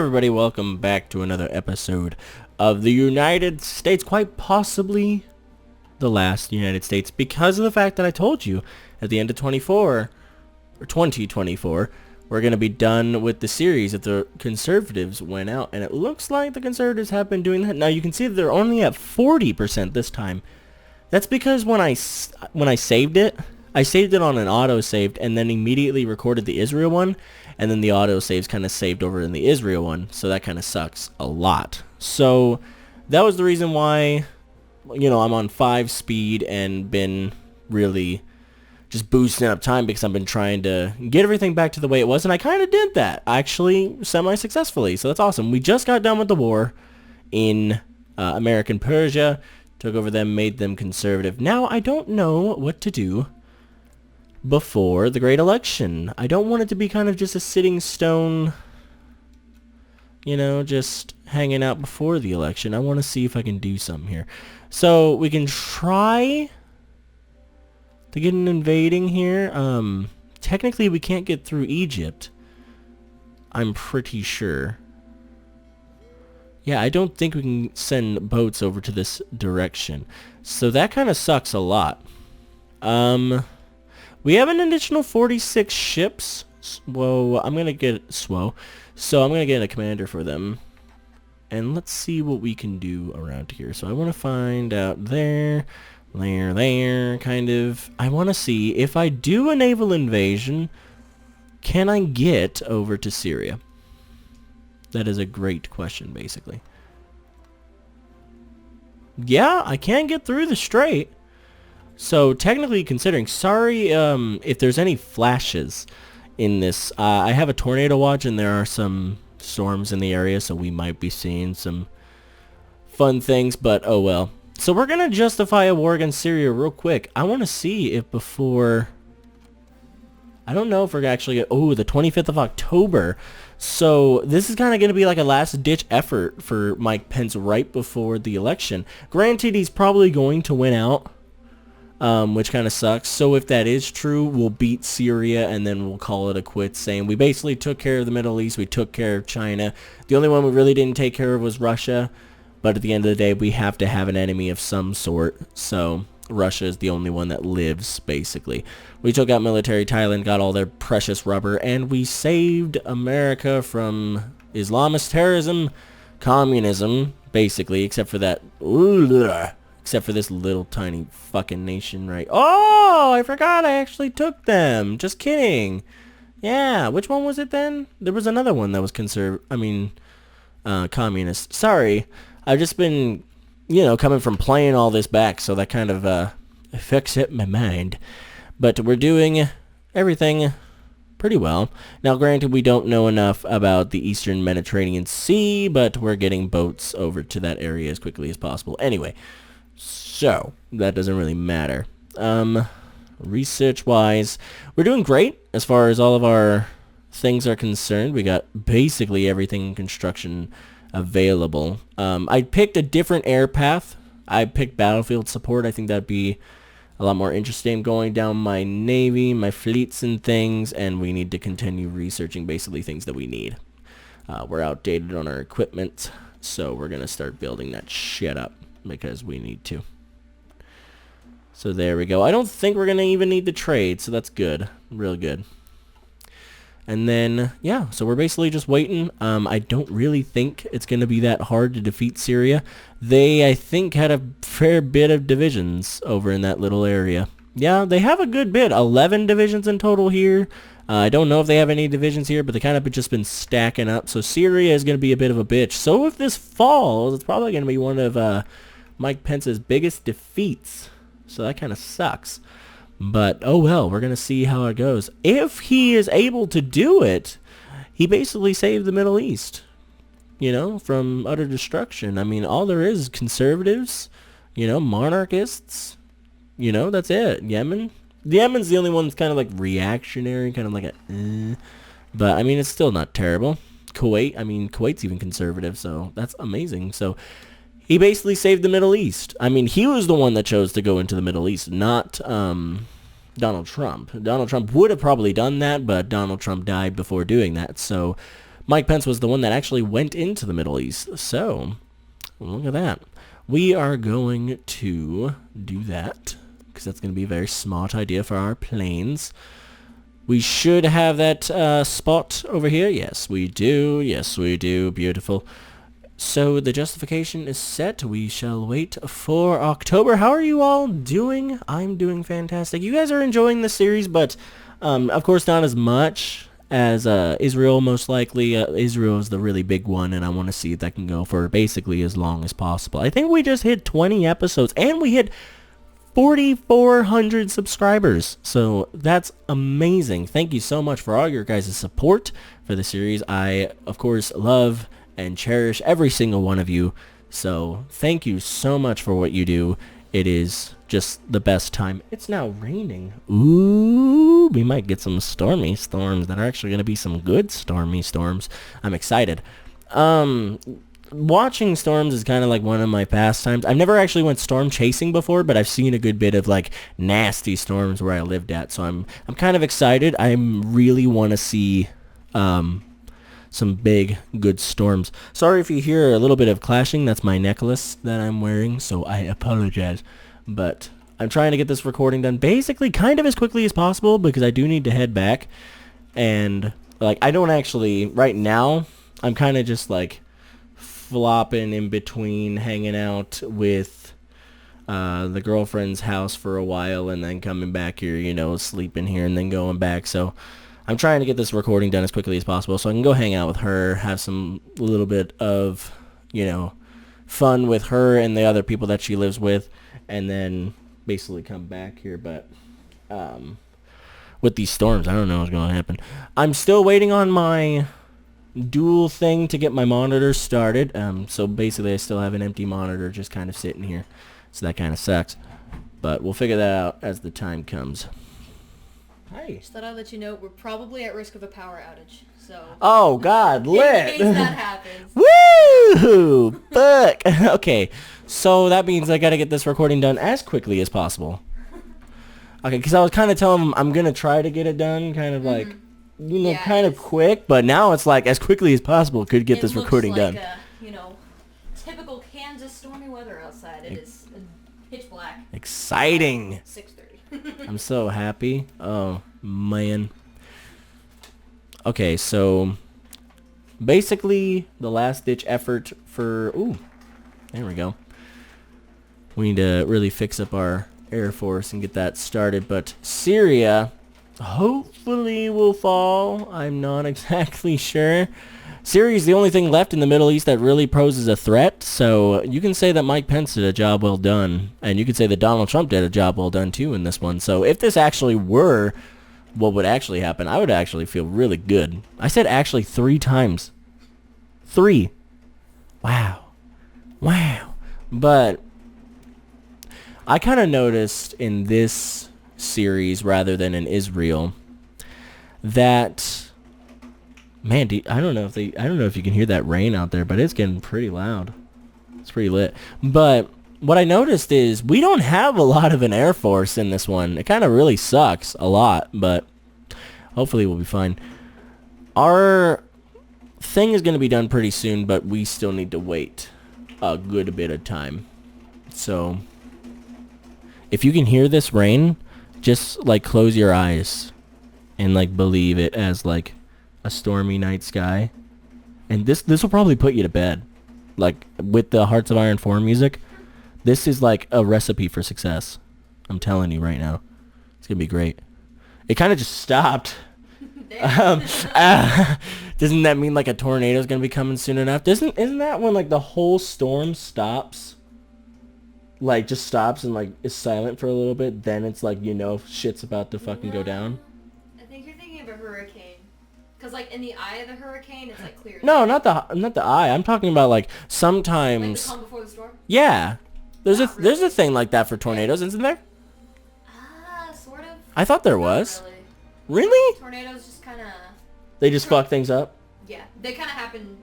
everybody, welcome back to another episode of the United States, quite possibly the last United States, because of the fact that I told you at the end of 2024, we're going to be done with the series that the conservatives went out, and it looks like the conservatives have been doing that. Now you can see that they're only at 40% this time. That's because when I saved it, I saved it on an auto-saved and then immediately recorded the Israel one, and then the auto-saves kind of saved over in the Israel one, so that kind of sucks a lot. So that was the reason why, you know, I'm on 5 speed and been really just boosting up time, because I've been trying to get everything back to the way it was, and I kind of did that, actually, semi-successfully, so that's awesome. We just got done with the war in American Persia, took over them, made them conservative. Now, I don't know what to do before the great election. I don't want it to be kind of just a sitting stone, you know, just hanging out before the election. I want to see if I can do something here. So we can try to get an invading here. Technically we can't get through Egypt, I'm pretty sure. Yeah, I don't think we can send boats over to this direction, so that kind of sucks a lot. We have an additional 46 ships. Whoa, I'm gonna get so I'm gonna get a commander for them, and let's see what we can do around here. So I want to find out there, kind of. I want to see if I do a naval invasion, can I get over to Syria? That is a great question, basically. Yeah, I can get through the strait. So technically, considering, sorry if there's any flashes in this. I have a tornado watch and there are some storms in the area, so we might be seeing some fun things, but oh well. So we're going to justify a war against Syria real quick. I want to see if before... I don't know if we're actually... Oh, the 25th of October. So this is kind of going to be like a last-ditch effort for Mike Pence right before the election. Granted, he's probably going to win out, which kind of sucks. So if that is true, we'll beat Syria and then we'll call it a quit, saying we basically took care of the Middle East, we took care of China. The only one we really didn't take care of was Russia. But at the end of the day, we have to have an enemy of some sort. So Russia is the only one that lives, basically. We took out military Thailand, got all their precious rubber, and we saved America from Islamist terrorism, communism, basically, except for that, except for this little tiny fucking nation, right? Oh, I forgot I actually took them. Just kidding. Yeah, which one was it then? There was another one that was communist. Sorry, I've just been, you know, coming from playing all this back, so that kind of affects it my mind. But we're doing everything pretty well. Now, granted, we don't know enough about the Eastern Mediterranean Sea, but we're getting boats over to that area as quickly as possible. Anyway, so that doesn't really matter. Research-wise, we're doing great as far as all of our things are concerned. We got basically everything in construction available. I picked a different air path. I picked battlefield support. I think that'd be a lot more interesting, going down my navy, my fleets and things, and we need to continue researching basically things that we need. We're outdated on our equipment, so we're going to start building that shit up because we need to. So there we go. I don't think we're going to even need to trade, so that's good. Real good. And then, yeah, so we're basically just waiting. I don't really think it's going to be that hard to defeat Syria. They, I think, had a fair bit of divisions over in that little area. Yeah, they have a good bit. 11 divisions in total here. I don't know if they have any divisions here, but they kind of just been stacking up. So Syria is going to be a bit of a bitch. So if this falls, it's probably going to be one of Mike Pence's biggest defeats. So that kind of sucks. But, oh well, we're going to see how it goes. If he is able to do it, he basically saved the Middle East, you know, from utter destruction. I mean, all there is conservatives, you know, monarchists, you know, that's it. Yemen's the only one that's kind of like reactionary, kind of like a, but I mean, it's still not terrible. Kuwait's even conservative, so that's amazing. So he basically saved the Middle East. I mean, he was the one that chose to go into the Middle East, not Donald Trump. Donald Trump would have probably done that, but Donald Trump died before doing that. So Mike Pence was the one that actually went into the Middle East. So, look at that. We are going to do that because that's going to be a very smart idea for our planes. We should have that spot over here. Yes, we do. Yes, we do. Beautiful. So the justification is set. We shall wait for October. How are you all doing? I'm doing fantastic. You guys are enjoying the series, but of course not as much as Israel, most likely. Israel is the really big one, and I want to see if that can go for basically as long as possible. I think we just hit 20 episodes, and we hit 4,400 subscribers. So that's amazing. Thank you so much for all your guys' support for the series. I, of course, love and cherish every single one of you. So thank you so much for what you do. It is just the best time. It's now raining. Ooh, we might get some stormy storms that are actually going to be some good stormy storms. I'm excited. Watching storms is kind of like one of my pastimes. I've never actually went storm chasing before, but I've seen a good bit of like nasty storms where I lived at. So I'm kind of excited. I really want to see some big, good storms. Sorry if you hear a little bit of clashing. That's my necklace that I'm wearing, so I apologize. But I'm trying to get this recording done basically kind of as quickly as possible because I do need to head back. And, like, I don't actually, right now, I'm kind of just, like, flopping in between hanging out with the girlfriend's house for a while and then coming back here, you know, sleeping here and then going back. So I'm trying to get this recording done as quickly as possible so I can go hang out with her, have some little bit of, you know, fun with her and the other people that she lives with, and then basically come back here. But with these storms, I don't know what's going to happen. I'm still waiting on my dual thing to get my monitor started. So basically I still have an empty monitor just kind of sitting here. So that kind of sucks. But we'll figure that out as the time comes. Hi. Just thought I'd let you know we're probably at risk of a power outage. So. Oh God, lit! In case that happens. Woo! Fuck. Okay, so that means I gotta get this recording done as quickly as possible. Okay, because I was kind of telling them I'm gonna try to get it done, kind of like, you know, kind of quick. But now it's like as quickly as possible could get this recording done. It looks like you know, typical Kansas stormy weather outside. It is pitch black. Exciting. 6:30. I'm so happy. Oh, man. Okay, so basically the last-ditch effort for... Ooh, there we go. We need to really fix up our Air Force and get that started. But Syria hopefully will fall. I'm not exactly sure. Syria is the only thing left in the Middle East that really poses a threat, so you can say that Mike Pence did a job well done, and you could say that Donald Trump did a job well done too in this one. So if this actually were what would actually happen, I would actually feel really good. I said actually 3 times. 3. Wow. Wow. But I kind of noticed in this series rather than in Israel that... Man, I don't know if you can hear that rain out there, but it's getting pretty loud. It's pretty lit. But what I noticed is we don't have a lot of an Air Force in this one. It kind of really sucks a lot, but hopefully we'll be fine. Our thing is going to be done pretty soon, but we still need to wait a good bit of time. So if you can hear this rain, just like close your eyes and like believe it as like a stormy night sky, and this will probably put you to bed. Like with the Hearts of Iron 4 music, this is like a recipe for success. I'm telling you right now, it's gonna be great. It kind of just stopped. Doesn't that mean like a tornado is gonna be coming soon enough? Isn't that when like the whole storm stops? Like just stops and like is silent for a little bit, then it's like, you know, shit's about to fucking go down. I think you're thinking of a hurricane. Because, like, in the eye of the hurricane, it's, like, clear. No, not the eye. I'm talking about, like, sometimes... Like the calm before the storm? Yeah. There's a thing like that for tornadoes, isn't there? Sort of. I thought there was. Really. Really? Tornadoes just kind of... They just fuck things up? Yeah. They kind of happen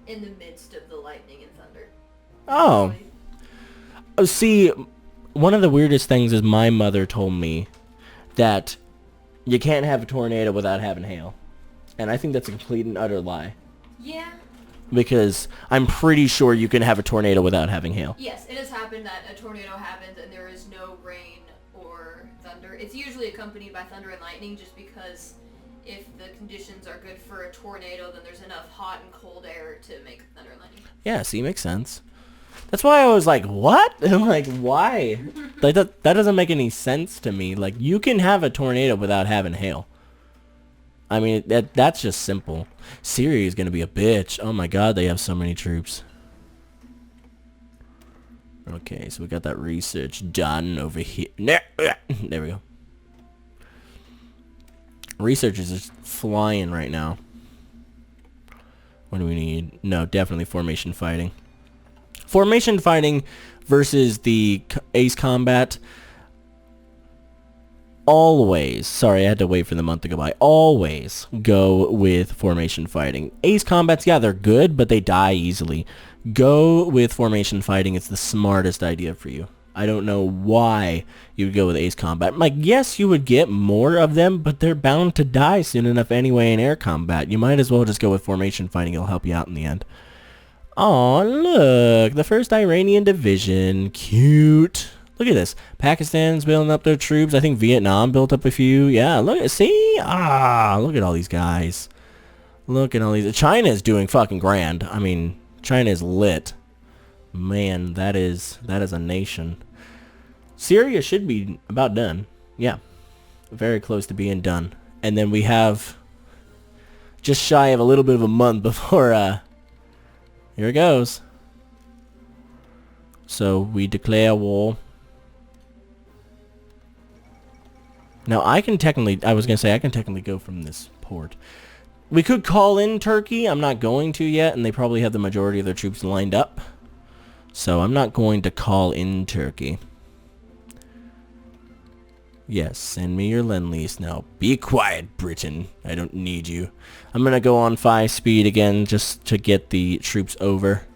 in the midst of the lightning and thunder. Oh. See, one of the weirdest things is my mother told me that you can't have a tornado without having hail. And I think that's a complete and utter lie. Yeah. Because I'm pretty sure you can have a tornado without having hail. Yes, it has happened that a tornado happens and there is no rain or thunder. It's usually accompanied by thunder and lightning just because if the conditions are good for a tornado, then there's enough hot and cold air to make thunder and lightning. Yeah, see, makes sense. That's why I was like, what? I'm like, why? Like, that doesn't make any sense to me. Like, you can have a tornado without having hail. I mean, that's just simple. Syria is going to be a bitch. Oh my god, they have so many troops. Okay, so we got that research done over here. There we go. Research is just flying right now. What do we need? No, definitely formation fighting. Formation fighting versus the ace combat. Always, sorry, I had to wait for the month to go by. Always go with formation fighting. Ace combats, yeah, they're good, but they die easily. Go with formation fighting. It's the smartest idea for you. I don't know why you would go with ace combat. Like, yes, you would get more of them, but they're bound to die soon enough anyway in air combat. You might as well just go with formation fighting. It'll help you out in the end. Oh, look, the 1st Iranian Division. Cute. Look at this. Pakistan's building up their troops. I think Vietnam built up a few. Yeah, look at, see? Ah, look at all these guys. Look at all these. China is doing fucking grand. I mean, China is lit. Man, that is a nation. Syria should be about done. Yeah. Very close to being done. And then we have just shy of a little bit of a month before, here it goes. So we declare war. Now I can technically go from this port. We could call in Turkey. I'm not going to yet, and they probably have the majority of their troops lined up. So I'm not going to call in Turkey. Yes, send me your Lend-Lease now. Be quiet, Britain. I don't need you. I'm going to go on 5 speed again just to get the troops over.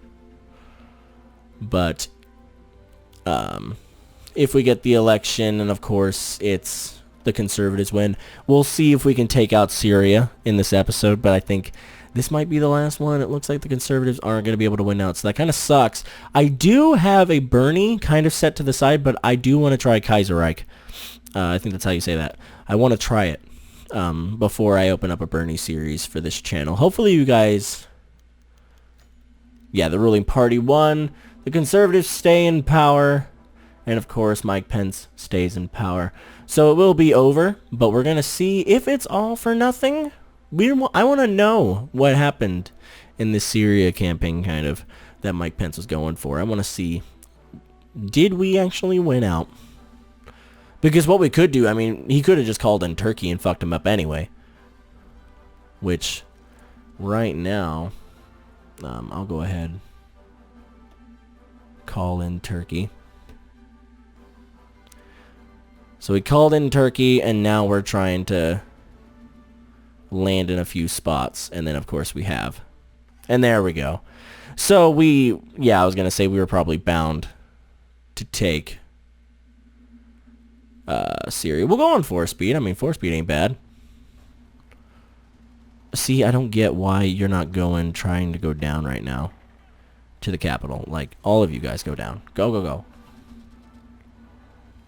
But if we get the election, and of course it's the Conservatives win, we'll see if we can take out Syria in this episode, but I think this might be the last one. It looks like the Conservatives aren't going to be able to win out, so that kind of sucks. I do have a Bernie kind of set to the side, but I do want to try Kaiserreich. I think that's how you say that. I want to try it before I open up a Bernie series for this channel. Hopefully you guys... Yeah, the ruling party won. The Conservatives stay in power. And of course, Mike Pence stays in power. So it will be over, but we're going to see if it's all for nothing. I want to know what happened in this Syria campaign kind of that Mike Pence was going for. I want to see, did we actually win out? Because what we could do, I mean, he could have just called in Turkey and fucked him up anyway. Which, right now, I'll go ahead. Call in Turkey. So we called in Turkey, and now we're trying to land in a few spots. And then, of course, we have. And there we go. So I was going to say we were probably bound to take Syria. We'll go on 4 speed. I mean, 4 speed ain't bad. See, I don't get why you're not trying to go down right now to the capital. Like, all of you guys go down. Go, go, go.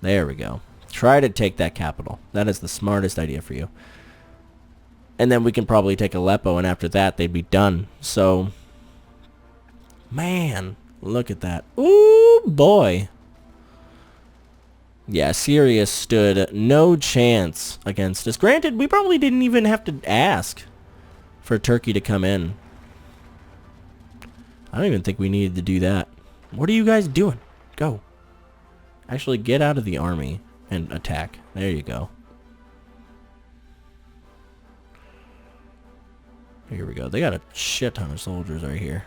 There we go. Try to take that capital. That is the smartest idea for you. And then we can probably take Aleppo, and after that, they'd be done. So, man, look at that. Ooh, boy. Yeah, Syria stood no chance against us. Granted, we probably didn't even have to ask for Turkey to come in. I don't even think we needed to do that. What are you guys doing? Go. Actually, get out of the army and attack. There you go. Here we go. They got a shit ton of soldiers right here.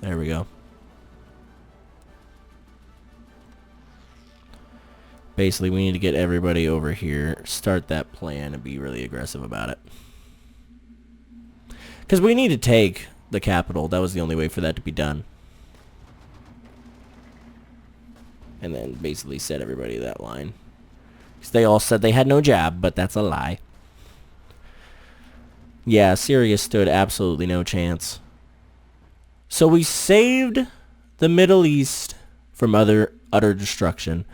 There we go. Basically, we need to get everybody over here, start that plan, and be really aggressive about it. Because we need to take the capital. That was the only way for that to be done. And then basically set everybody that line. Because they all said they had no jab, but that's a lie. Yeah, Syria stood absolutely no chance. So we saved the Middle East from utter destruction.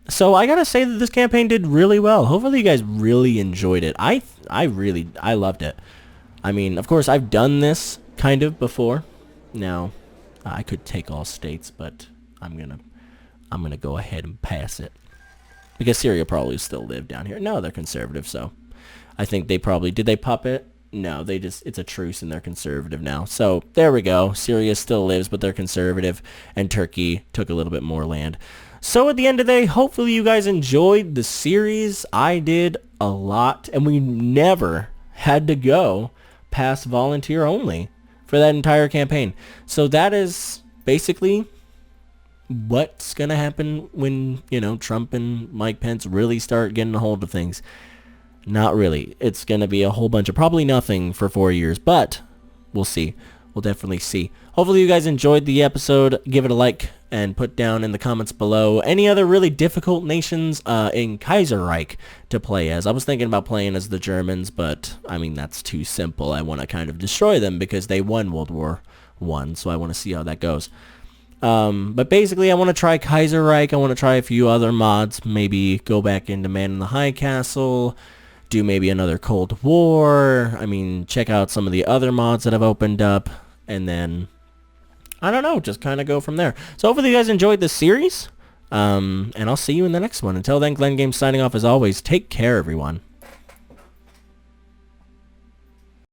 So I gotta say that this campaign did really well. Hopefully you guys really enjoyed it. I loved it. I mean, of course, I've done this kind of before. Now, I could take all states, but I'm gonna go ahead and pass it because Syria probably still live down here. No, they're conservative, so I think they probably did. They puppet? No, it's a truce and they're conservative now. So there we go. Syria still lives, but they're conservative, and Turkey took a little bit more land. So at the end of the day, hopefully you guys enjoyed the series. I did a lot, and we never had to go past volunteer only for that entire campaign. So that is basically what's going to happen when, Trump and Mike Pence really start getting a hold of things. Not really. It's going to be a whole bunch of probably nothing for 4 years, but we'll see. We'll definitely see. Hopefully you guys enjoyed the episode. Give it a like and put down in the comments below any other really difficult nations in Kaiserreich to play as. I was thinking about playing as the Germans, but I mean that's too simple. I want to kind of destroy them because they won World War I, so I want to see how that goes. But basically I want to try Kaiserreich. I want to try a few other mods. Maybe go back into Man in the High Castle. Do maybe another Cold War. I mean, check out some of the other mods that I've opened up. And then, I don't know, just kind of go from there. So hopefully you guys enjoyed this series. And I'll see you in the next one. Until then, Glenn Games signing off as always. Take care, everyone.